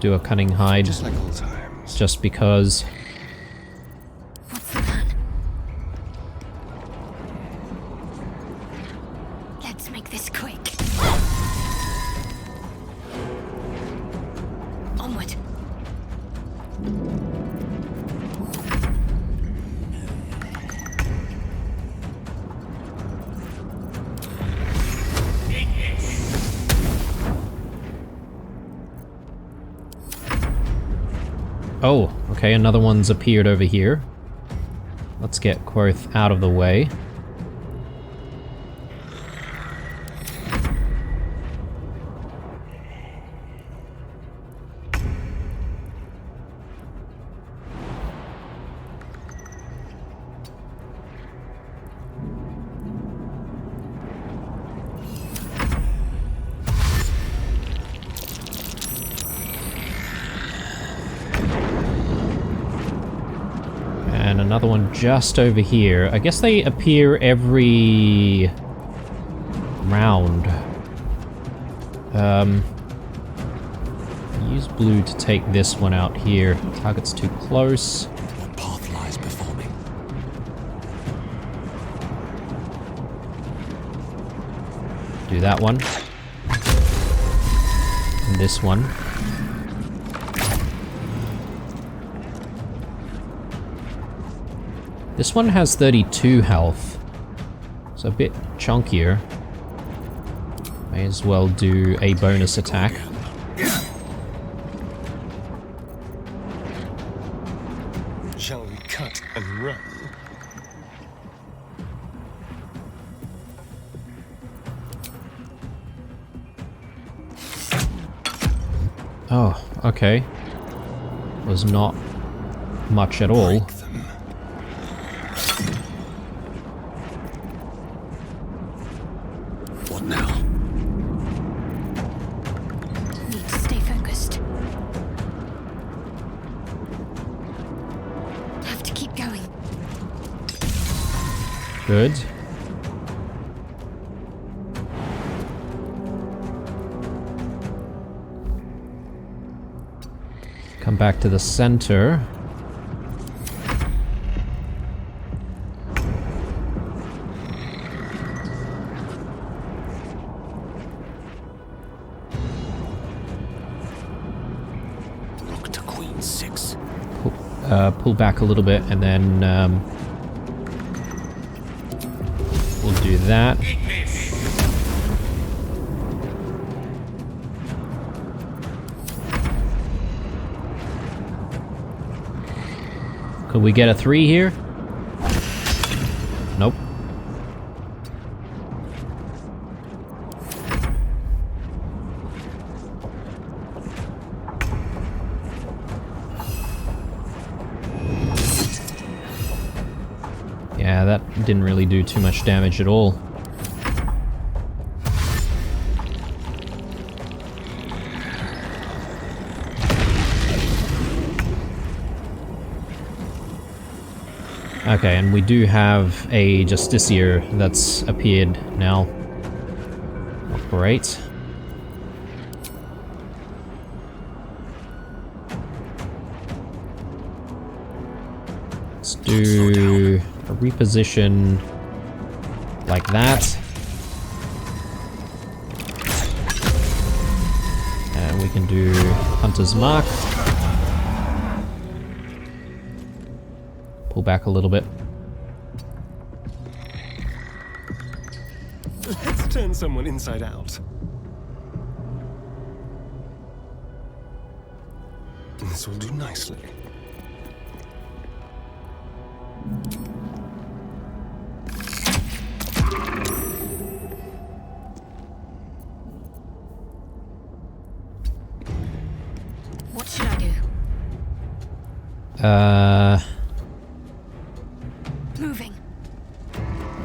Do a cunning hide. Just like old times. Just because. What's the plan? Let's make this quick. Onward. Oh, okay, another one's appeared over here. Let's get Quoth out of the way. And another one just over here. I guess they appear every round. Use blue to take this one out here. Target's too close. What path lies before me? Do that one. And this one. This one has 32 health. It's a bit chunkier. May as well do a bonus attack. Shall we cut and run? Oh, okay. Was not much at all. Break them. What now? Need to stay focused. Have to keep going. Good. Come back to the center. Rook to queen 6. Pull back a little bit and then we'll do that. Could we get a 3 here? Nope. Yeah, that didn't really do too much damage at all. Okay, and we do have a Justiciar that's appeared now. Not great. Let's do a reposition like that. we can do Hunter's Mark. Pull back a little bit. Let's turn someone inside out. This will do nicely. What should I do? Moving.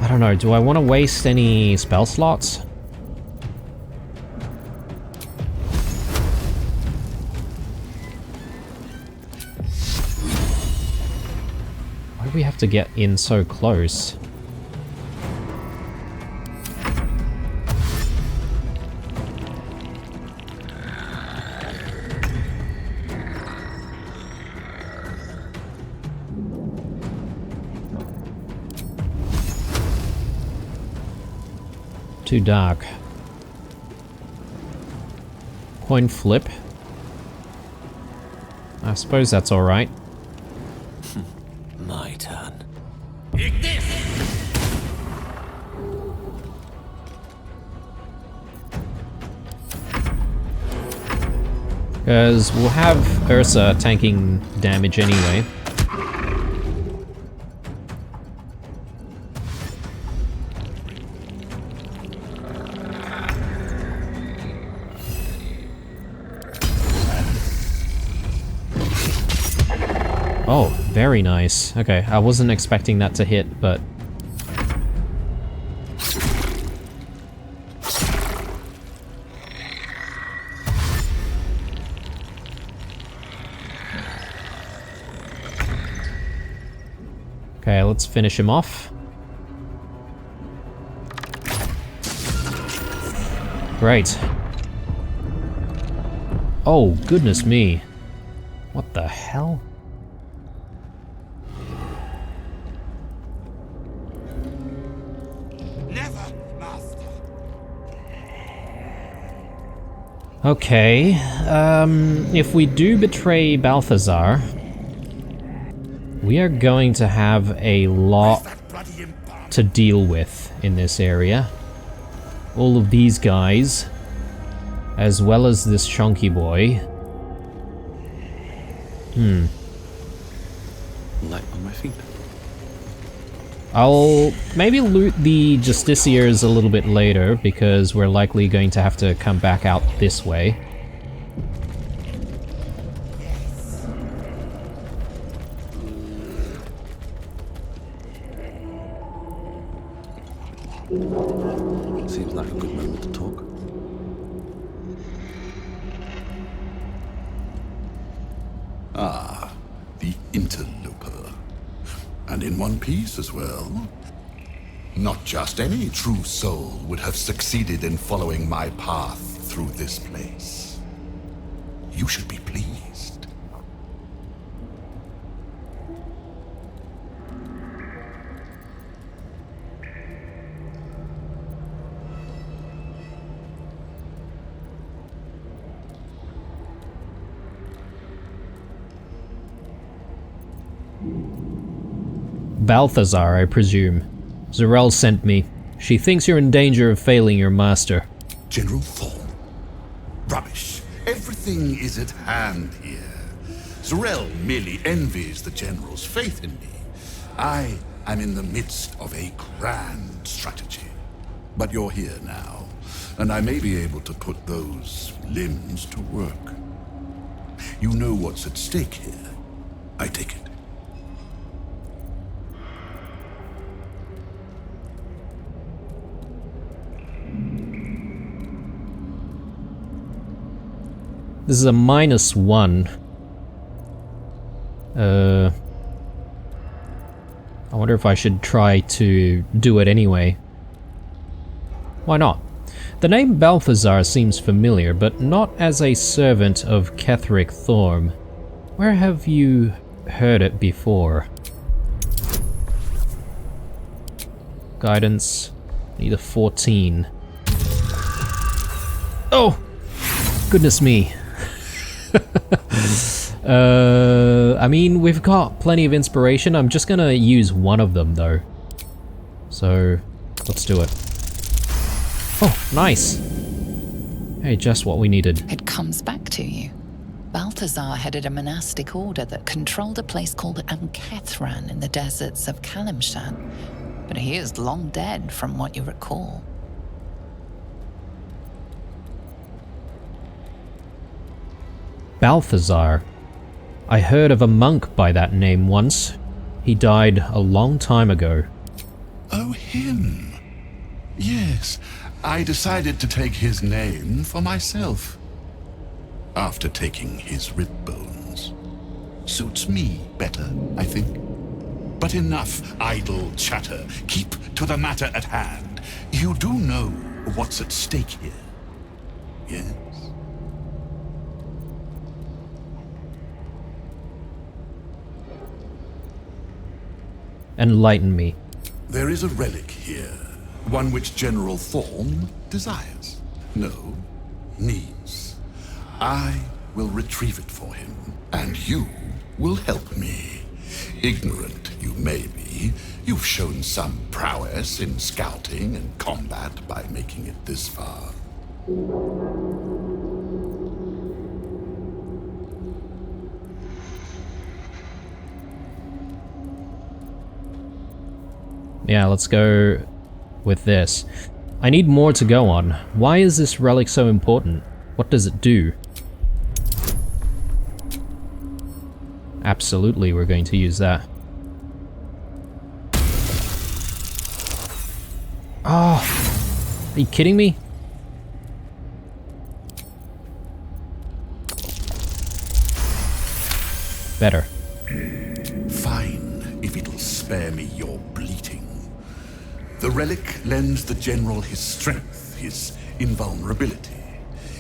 I don't know, do I want to waste any spell slots? Why do we have to get in so close? Too dark. Coin flip. I suppose that's alright. My turn. Because we'll have Ursa tanking damage anyway. Oh, very nice. Okay, I wasn't expecting that to hit, but... Okay, let's finish him off. Great. Oh, goodness me. What the hell? Okay, if we do betray Balthazar, we are going to have a lot to deal with in this area. All of these guys, as well as this chunky boy. Light on my feet. I'll maybe loot the Justiciars a little bit later, because we're likely going to have to come back out this way. Seems like a good moment to talk. Ah, the interloper. And in one piece as well. Not just any true soul would have succeeded in following my path through this place. You should be pleased. Balthazar, I presume. Zarel sent me. She thinks you're in danger of failing your master. General Thorn. Rubbish. Everything is at hand here. Zarel merely envies the General's faith in me. I am in the midst of a grand strategy. But you're here now, and I may be able to put those limbs to work. You know what's at stake here. I take it. This is a -1. I wonder if I should try to do it anyway. Why not? The name Balthazar seems familiar, but not as a servant of Ketheric Thorm. Where have you heard it before? Guidance, need a 14. Oh! Goodness me. I mean, we've got plenty of inspiration. I'm just gonna use one of them, though. So, let's do it. Oh, nice! Hey, just what we needed. It comes back to you. Balthazar headed a monastic order that controlled a place called Ankethran in the deserts of Kalimshan, but he is long dead from what you recall. Balthazar. I heard of a monk by that name once. He died a long time ago. Oh, him. Yes, I decided to take his name for myself. After taking his rib bones. Suits me better, I think. But enough idle chatter. Keep to the matter at hand. You do know what's at stake here, yes? Enlighten me. There is a relic here, one which General Thorm desires. No, needs. I will retrieve it for him, and you will help me. Ignorant you may be, you've shown some prowess in scouting and combat by making it this far. Yeah, let's go with this. I need more to go on. Why is this relic so important? What does it do? Absolutely, we're going to use that. Oh, are you kidding me? Better. Fine, if it'll spare me your bleating. The relic lends the General his strength, his invulnerability.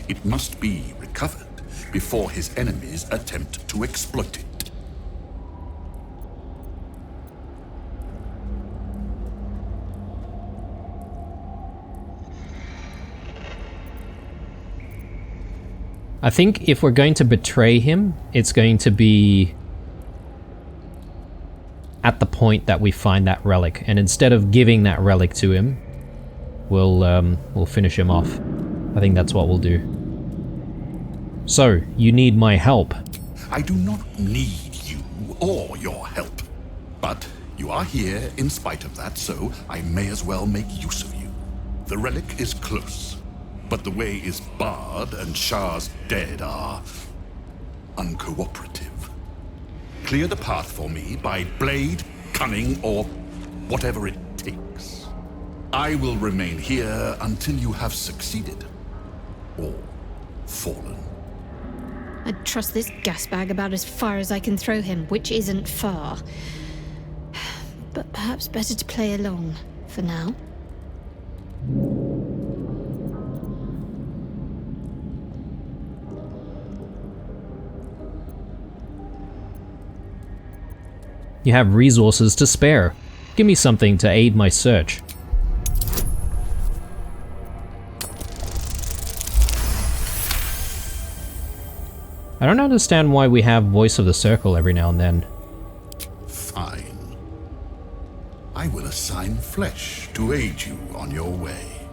It must be recovered before his enemies attempt to exploit it. I think if we're going to betray him, it's going to be at the point that we find that relic, and instead of giving that relic to him, we'll finish him off. I think that's what we'll do. So, you need my help. I do not need you or your help, but you are here in spite of that, so I may as well make use of you. The relic is close, but the way is barred and Shah's dead are uncooperative. Clear the path for me by blade, cunning, or whatever it takes. I will remain here until you have succeeded. Or fallen. I'd trust this gas bag about as far as I can throw him, which isn't far. But perhaps better to play along, for now. You have resources to spare. Give me something to aid my search. I don't understand why we have Voice of the Circle every now and then. Fine. I will assign flesh to aid you on your way.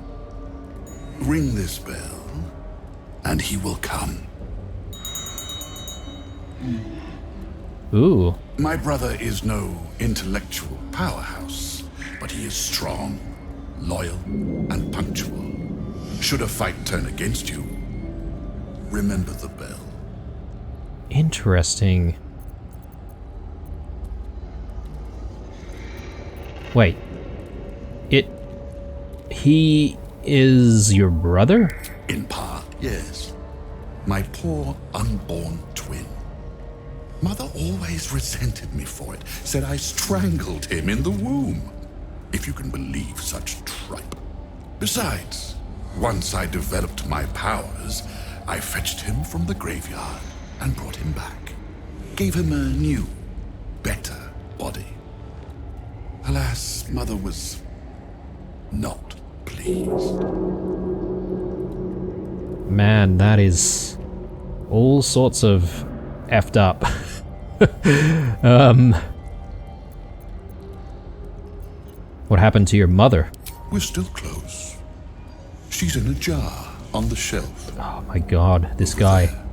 Ring this bell, and he will come. Ooh. My brother is no intellectual powerhouse, but he is strong, loyal, and punctual. Should a fight turn against you, remember the bell. Interesting. Wait. He is your brother? In part, yes. My poor unborn twin. Mother always resented me for it, said I strangled him in the womb. If you can believe such tripe. Besides, once I developed my powers, I fetched him from the graveyard and brought him back. Gave him a new, better body. Alas, Mother was not pleased. Man, that is all sorts of effed up. What happened to your mother? We're still close. She's in a jar on the shelf. Oh my god, this guy. There.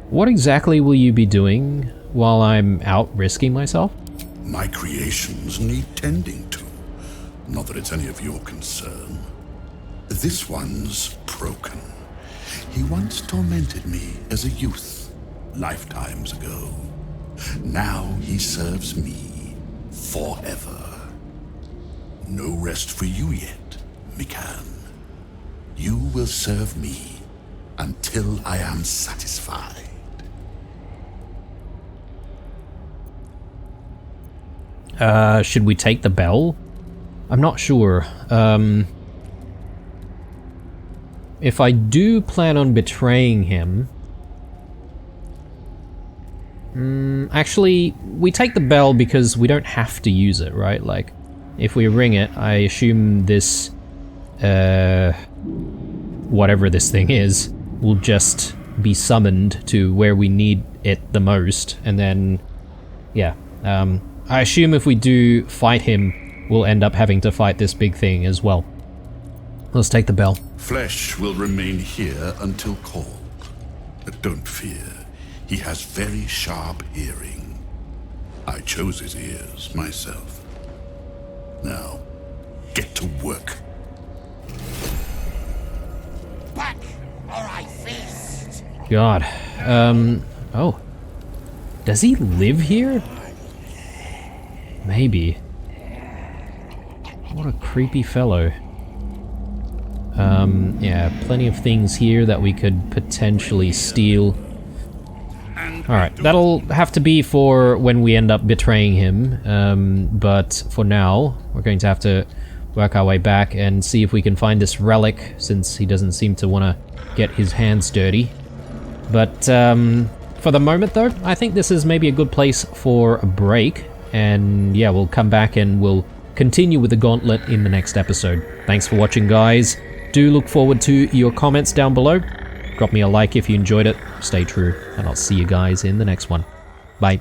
What exactly will you be doing while I'm out risking myself? My creations need tending to. Not that it's any of your concern. This one's broken. He once tormented me as a youth, lifetimes ago. Now he serves me forever. No rest for you yet, Mikan. You will serve me until I am satisfied. Should we take the bell? I'm not sure. If I do plan on betraying him... actually, we take the bell because we don't have to use it, right? Like, if we ring it, I assume this... whatever this thing is, will just be summoned to where we need it the most, and then... yeah, I assume if we do fight him, we'll end up having to fight this big thing as well. Let's take the bell. Flesh will remain here until called. But don't fear, he has very sharp hearing. I chose his ears myself. Now, get to work. Back, or I fist! God. Oh. Does he live here? Maybe. What a creepy fellow. Yeah, plenty of things here that we could potentially steal. Alright, that'll have to be for when we end up betraying him, but for now, we're going to have to work our way back and see if we can find this relic, since he doesn't seem to want to get his hands dirty. But, for the moment though, I think this is maybe a good place for a break, and yeah, we'll come back and we'll continue with the gauntlet in the next episode. Thanks for watching, guys. Do look forward to your comments down below. Drop me a like if you enjoyed it. Stay true, and I'll see you guys in the next one. Bye.